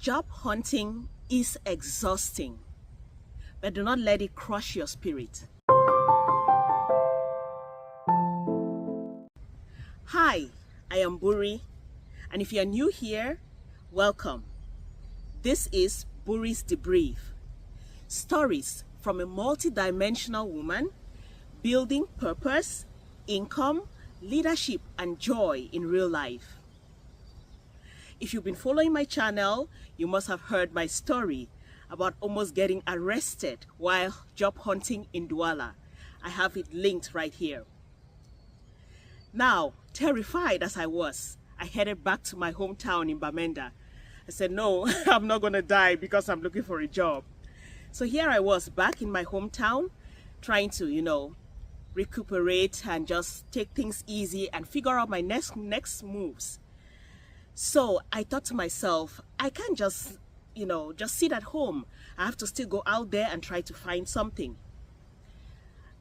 Job hunting is exhausting, but do not let it crush your spirit. Hi, I am Buri, and if you're new here, welcome. This is Buri's Debrief. Stories from a multi-dimensional woman building purpose, income, leadership, and joy in real life. If you've been following my channel, you must have heard my story about almost getting arrested while job hunting in Douala. I have it linked right here. Now, terrified as I was, I headed back to my hometown in Bamenda. I said, no, I'm not going to die because I'm looking for a job. So here I was back in my hometown trying to, recuperate and just take things easy and figure out my next moves. So I thought to myself, I can't just sit at home. I have to still go out there and try to find something.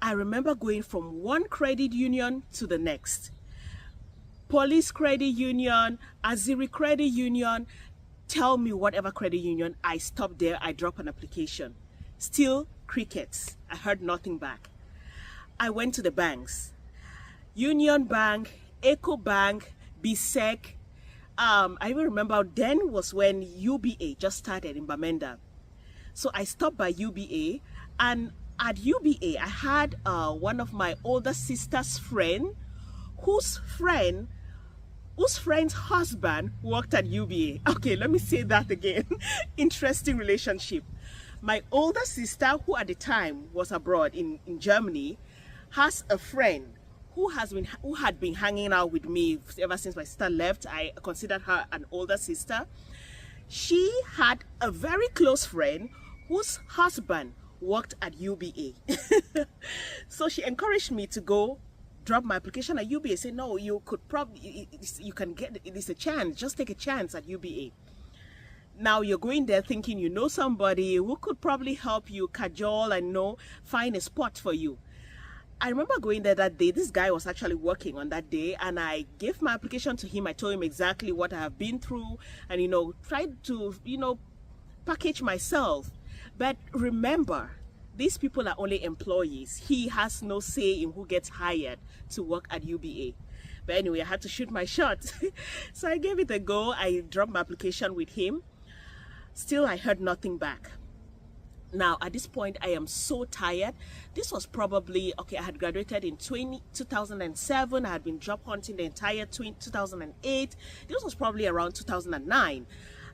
I remember going from one credit union to the next. Police credit union, Aziri credit union, tell me whatever credit union. I stopped there, I dropped an application. Still crickets. I heard nothing back. I went to the banks. Union Bank, Eco Bank, BSEC. I even remember then was when UBA just started in Bamenda. So I stopped by UBA, and at UBA I had one of my older sister's friend whose friend's husband worked at UBA. Okay, let me say that again. Interesting relationship. My older sister, who at the time was abroad in Germany, has a friend who had been hanging out with me ever since my sister left. I considered her an older sister. She had a very close friend whose husband worked at UBA. So she encouraged me to go drop my application at UBA. Say, no, you could probably, you can get, it is a chance, just take a chance at UBA. Now you're going there thinking you know somebody who could probably help you cajole and find a spot for you. I remember going there that day. This guy was actually working on that day, and I gave my application to him. I told him exactly what I have been through and, tried to, package myself. But remember, these people are only employees. He has no say in who gets hired to work at UBA. But anyway, I had to shoot my shot. So I gave it a go. I dropped my application with him. Still, I heard nothing back. Now, at this point, I am so tired. This was probably, I had graduated in 2007. I had been job hunting the entire 2008. This was probably around 2009.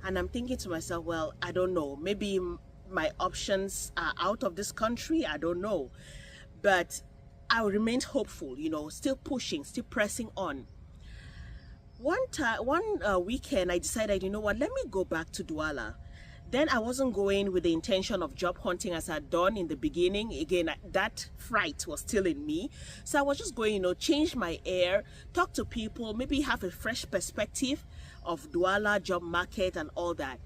And I'm thinking to myself, well, I don't know. Maybe my options are out of this country. I don't know. But I remained hopeful, still pushing, still pressing on. One weekend, I decided, let me go back to Douala. Then I wasn't going with the intention of job hunting as I'd done in the beginning. Again, that fright was still in me. So I was just going, change my air, talk to people, maybe have a fresh perspective of Douala job market and all that.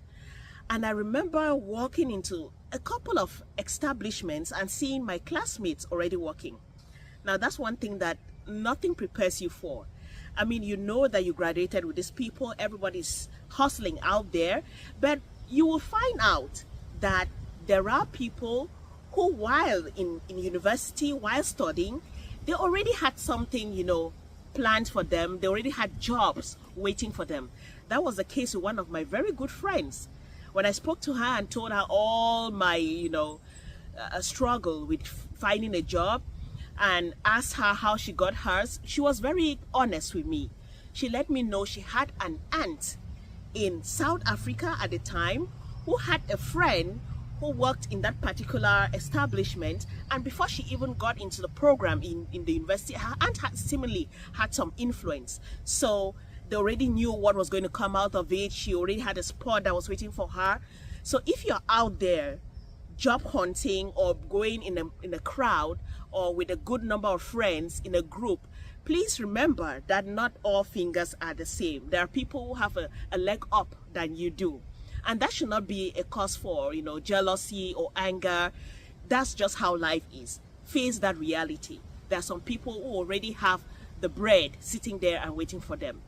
And I remember walking into a couple of establishments and seeing my classmates already working. Now, that's one thing that nothing prepares you for. I mean, you know that you graduated with these people, everybody's hustling out there, but you will find out that there are people who, while in university, while studying, they already had something, planned for them. They already had jobs waiting for them. That was the case with one of my very good friends. When I spoke to her and told her all my, struggle with finding a job and asked her how she got hers, she was very honest with me. She let me know she had an aunt in South Africa at the time who had a friend who worked in that particular establishment, and before she even got into the program in the university, her aunt seemingly had some influence. So they already knew what was going to come out of it. She already had a spot that was waiting for her. So if you're out there job hunting or going in a crowd or with a good number of friends in a group, please remember that not all fingers are the same. There are people who have a leg up than you do. And that should not be a cause for, jealousy or anger. That's just how life is. Face that reality. There are some people who already have the bread sitting there and waiting for them.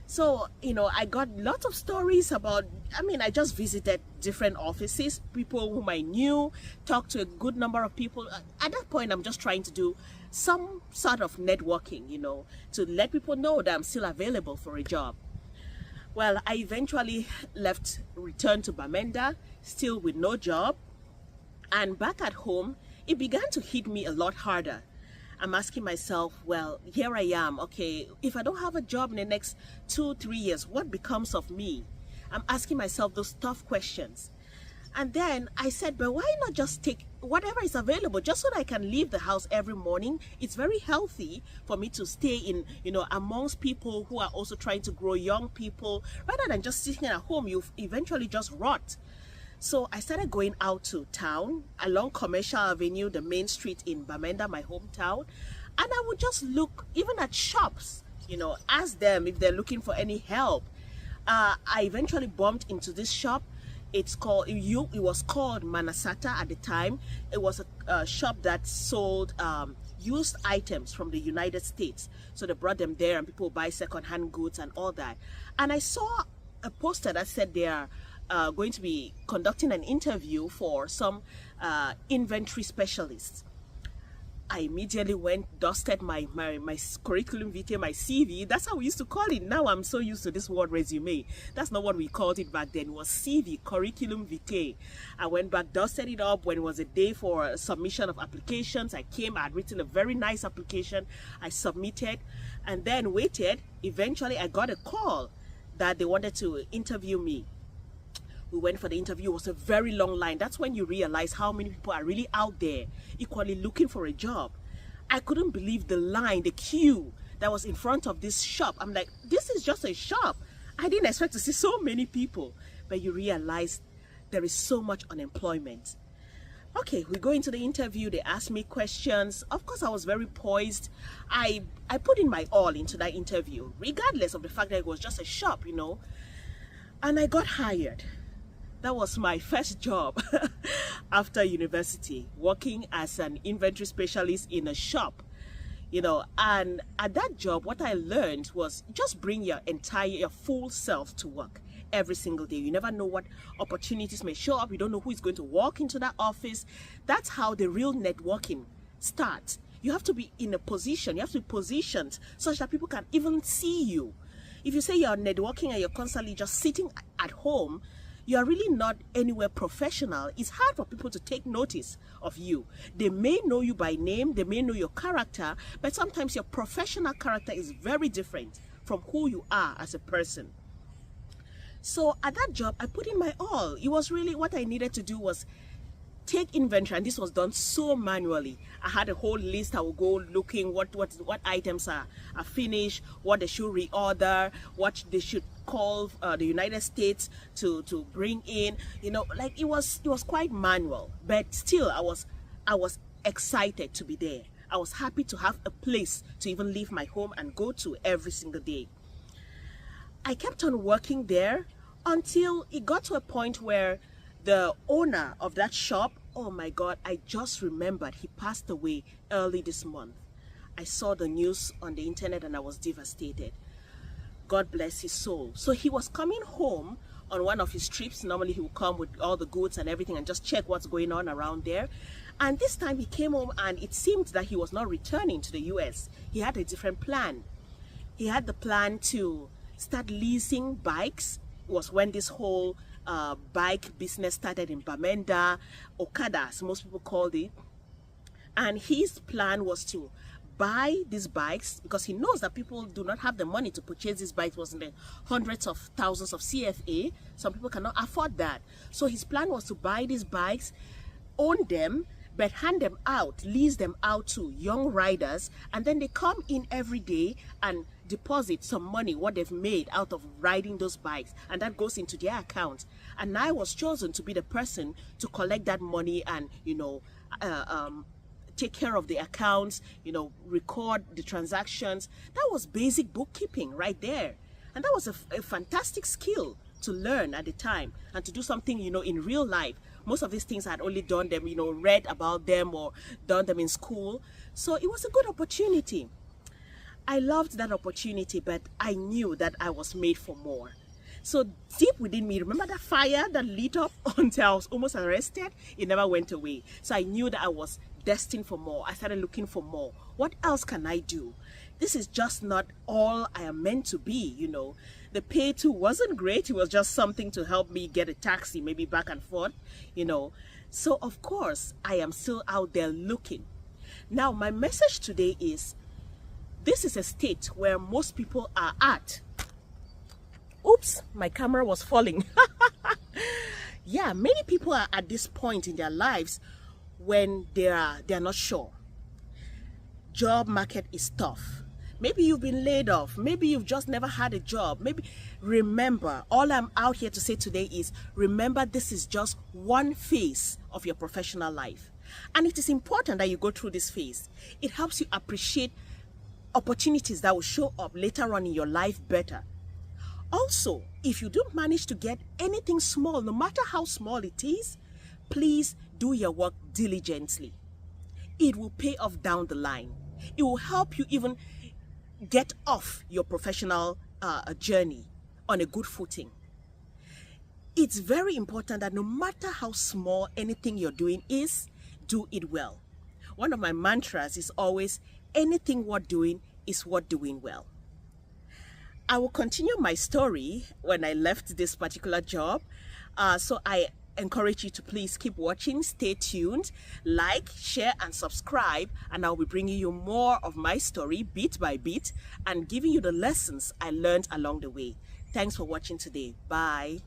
So, I got lots of stories about, I just visited different offices, people whom I knew, talked to a good number of people. At that point, I'm just trying to do some sort of networking, to let people know that I'm still available for a job. Well, I eventually returned to Bamenda, still with no job. And back at home, it began to hit me a lot harder. I'm asking myself, well, here I am. Okay, if I don't have a job in the next 2-3 years, what becomes of me? I'm asking myself those tough questions. And then I said, but why not just take whatever is available just so that I can leave the house every morning? It's very healthy for me to stay in, amongst people who are also trying to grow, young people, rather than just sitting at home. You eventually just rot. So I started going out to town along Commercial Avenue, the main street in Bamenda, my hometown. And I would just look even at shops, ask them if they're looking for any help. I eventually bumped into this shop. It was called Manasata at the time. It was a shop that sold used items from the United States. So they brought them there and people buy second-hand goods and all that. And I saw a poster that said they are going to be conducting an interview for some inventory specialists. I immediately dusted my curriculum vitae, my CV. That's how we used to call it. Now I'm so used to this word resume. That's not what we called it back then. It was CV, curriculum vitae. I went back, dusted it up. When it was a day for submission of applications, I came, I had written a very nice application. I submitted and then waited. Eventually, I got a call that they wanted to interview me. We went for the interview. It was a very long line. That's when you realize how many people are really out there equally looking for a job. I couldn't believe the line, the queue that was in front of this shop. I'm like, this is just a shop. I didn't expect to see so many people. But you realize there is so much unemployment. Okay, we go into the interview. They asked me questions. Of course, I was very poised. I put in my all into that interview, regardless of the fact that it was just a shop, And I got hired. That was my first job after university, working as an inventory specialist in a shop, and at that job, what I learned was just bring your full self to work every single day. You never know what opportunities may show up. You don't know who is going to walk into that office. That's how the real networking starts. You have to be in a position, you have to be positioned such that people can even see you. If you say you're networking and you're constantly just sitting at home, you are really not anywhere professional. It's hard for people to take notice of you. They may know you by name, they may know your character, but sometimes your professional character is very different from who you are as a person. So at that job, I put in my all. It was really what I needed to do was take inventory, and this was done so manually. I had a whole list. I would go looking what items are finished, what they should reorder, what they should call the United States to bring in. Like it was quite manual, but still I was excited to be there. I was happy to have a place to even leave my home and go to every single day. I kept on working there until it got to a point where the owner of that shop, oh my God, I just remembered he passed away early this month. I saw the news on the internet and I was devastated. God bless his soul. So he was coming home on one of his trips. Normally he would come with all the goods and everything and just check what's going on around there. And this time he came home and it seemed that he was not returning to the US. He had a different plan. He had the plan to start leasing bikes. It was when this whole bike business started in Bamenda, Okada, as most people called it. And his plan was to buy these bikes because he knows that people do not have the money to purchase these bikes. It was in the hundreds of thousands of CFA. Some people cannot afford that. So his plan was to buy these bikes, own them, but hand them out, lease them out to young riders, and then they come in every day and deposit some money, what they've made out of riding those bikes, and that goes into their account. And I was chosen to be the person to collect that money and, take care of the accounts, record the transactions. That was basic bookkeeping right there. And that was a fantastic skill to learn at the time and to do something, in real life. Most of these things I had only done them, read about them or done them in school. So it was a good opportunity. I loved that opportunity, but I knew that I was made for more. So deep within me, remember that fire that lit up until I was almost arrested? It never went away. So I knew that I was destined for more. I started looking for more. What else can I do? This is just not all I am meant to be, you know. The pay too wasn't great. It was just something to help me get a taxi, maybe back and forth, you know. So of course, I am still out there looking. Now, my message today is, this is a state where most people are at. Oops, my camera was falling. Yeah, many people are at this point in their lives when they are not sure. Job market is tough. Maybe you've been laid off. Maybe you've just never had a job. Maybe, remember, all I'm out here to say today is, remember, this is just one phase of your professional life. And it is important that you go through this phase. It helps you appreciate opportunities that will show up later on in your life better. Also, if you don't manage to get anything small, no matter how small it is, please do your work diligently. It will pay off down the line. It will help you even get off your professional journey on a good footing. It's very important that no matter how small anything you're doing is, do it well. One of my mantras is always, anything worth doing is worth doing well. I will continue my story when I left this particular job. So I encourage you to please keep watching, stay tuned, like, share, and subscribe, and I'll be bringing you more of my story bit by bit and giving you the lessons I learned along the way. Thanks for watching today. Bye.